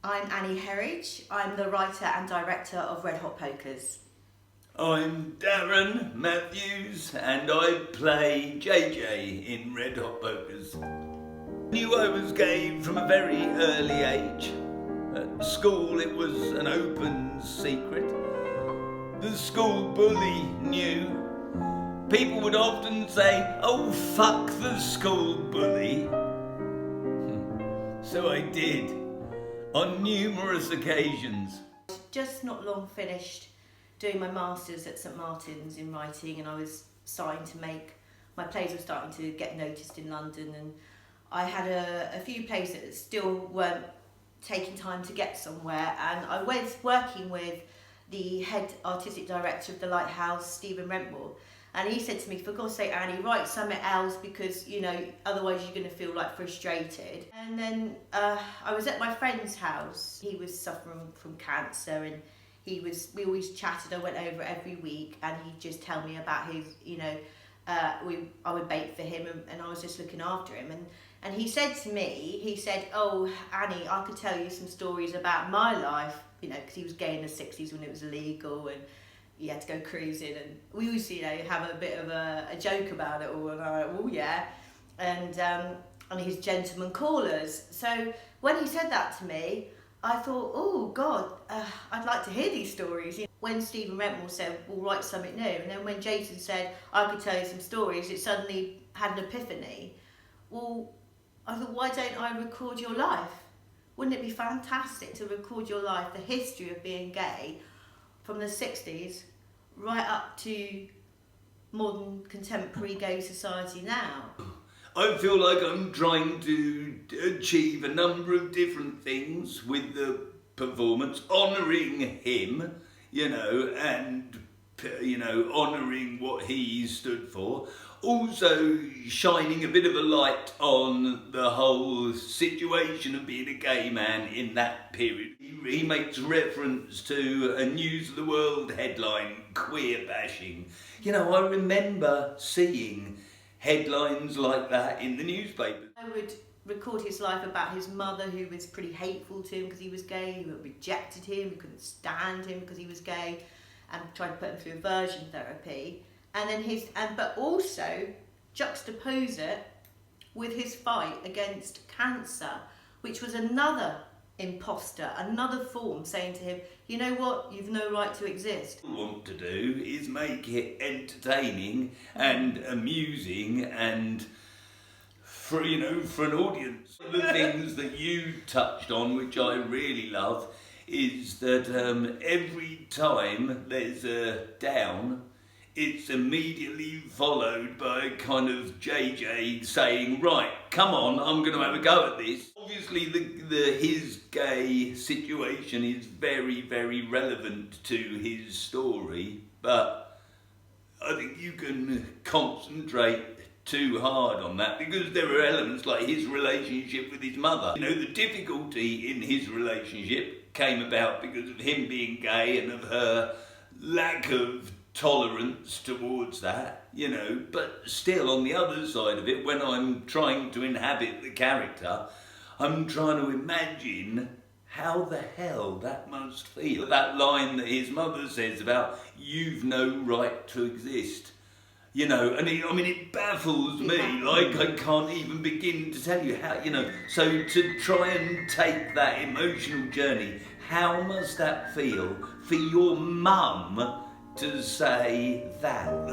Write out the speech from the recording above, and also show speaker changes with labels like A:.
A: I'm Annie Herridge. I'm the writer and director of Red Hot Pokers.
B: I'm Darren Matthews and I play JJ in Red Hot Pokers. I knew I was gay from a very early age. At school it was an open secret. The school bully knew. People would often say, "Oh, fuck the school bully." So I did, on numerous occasions.
A: Just not long finished doing my masters at St Martin's in writing, and I was starting to make, my plays were starting to get noticed in London, and I had a few plays that still weren't taking time to get somewhere, and I was working with the head artistic director of the Lighthouse, Stephen Rentmore, and he said to me, "For God's sake, Annie, write something else, because otherwise you're going to feel like frustrated." And then I was at my friend's house. He was suffering from cancer, and we always chatted. I went over every week, and he'd just tell me about his, I would bake for him, and I was just looking after him. And he said to me, "Oh, Annie, I could tell you some stories about my life," because he was gay in the 60s when it was illegal, and he had to go cruising, and we used to, have a bit of a joke about it all, and I went, "Oh yeah," and his gentleman callers. So when he said that to me, I thought, "Oh God, I'd like to hear these stories." When Stephen Rentmore said, "We'll write something new," and then when Jason said, "I could tell you some stories," it suddenly had an epiphany. Well, I thought, why don't I record your life? Wouldn't it be fantastic to record your life, the history of being gay, from the 60s right up to modern contemporary gay society now?
B: I feel like I'm trying to achieve a number of different things with the performance, honouring him, and honouring what he stood for. Also shining a bit of a light on the whole situation of being a gay man in that period. He makes reference to a News of the World headline, "Queer bashing." I remember seeing headlines like that in the newspaper.
A: I would record his life about his mother, who was pretty hateful to him because he was gay, who rejected him, who couldn't stand him because he was gay, and tried to put him through aversion therapy. And then but also juxtapose it with his fight against cancer, which was another imposter, another form saying to him, "You know what, you've no right to exist."
B: What I want to do is make it entertaining and amusing and for an audience. One of the things that you touched on, which I really love, is that every time there's a down, it's immediately followed by a kind of JJ saying, "Right, come on, I'm going to have a go at this." Obviously, his gay situation is very, very relevant to his story, but I think you can concentrate too hard on that, because there are elements like his relationship with his mother. The difficulty in his relationship came about because of him being gay and of her lack of tolerance towards that, but still on the other side of it, when I'm trying to inhabit the character, I'm trying to imagine how the hell that must feel. That line that his mother says about, "You've no right to exist," and it baffles me, like I can't even begin to tell you how, so to try and take that emotional journey, how must that feel for your mum to say that?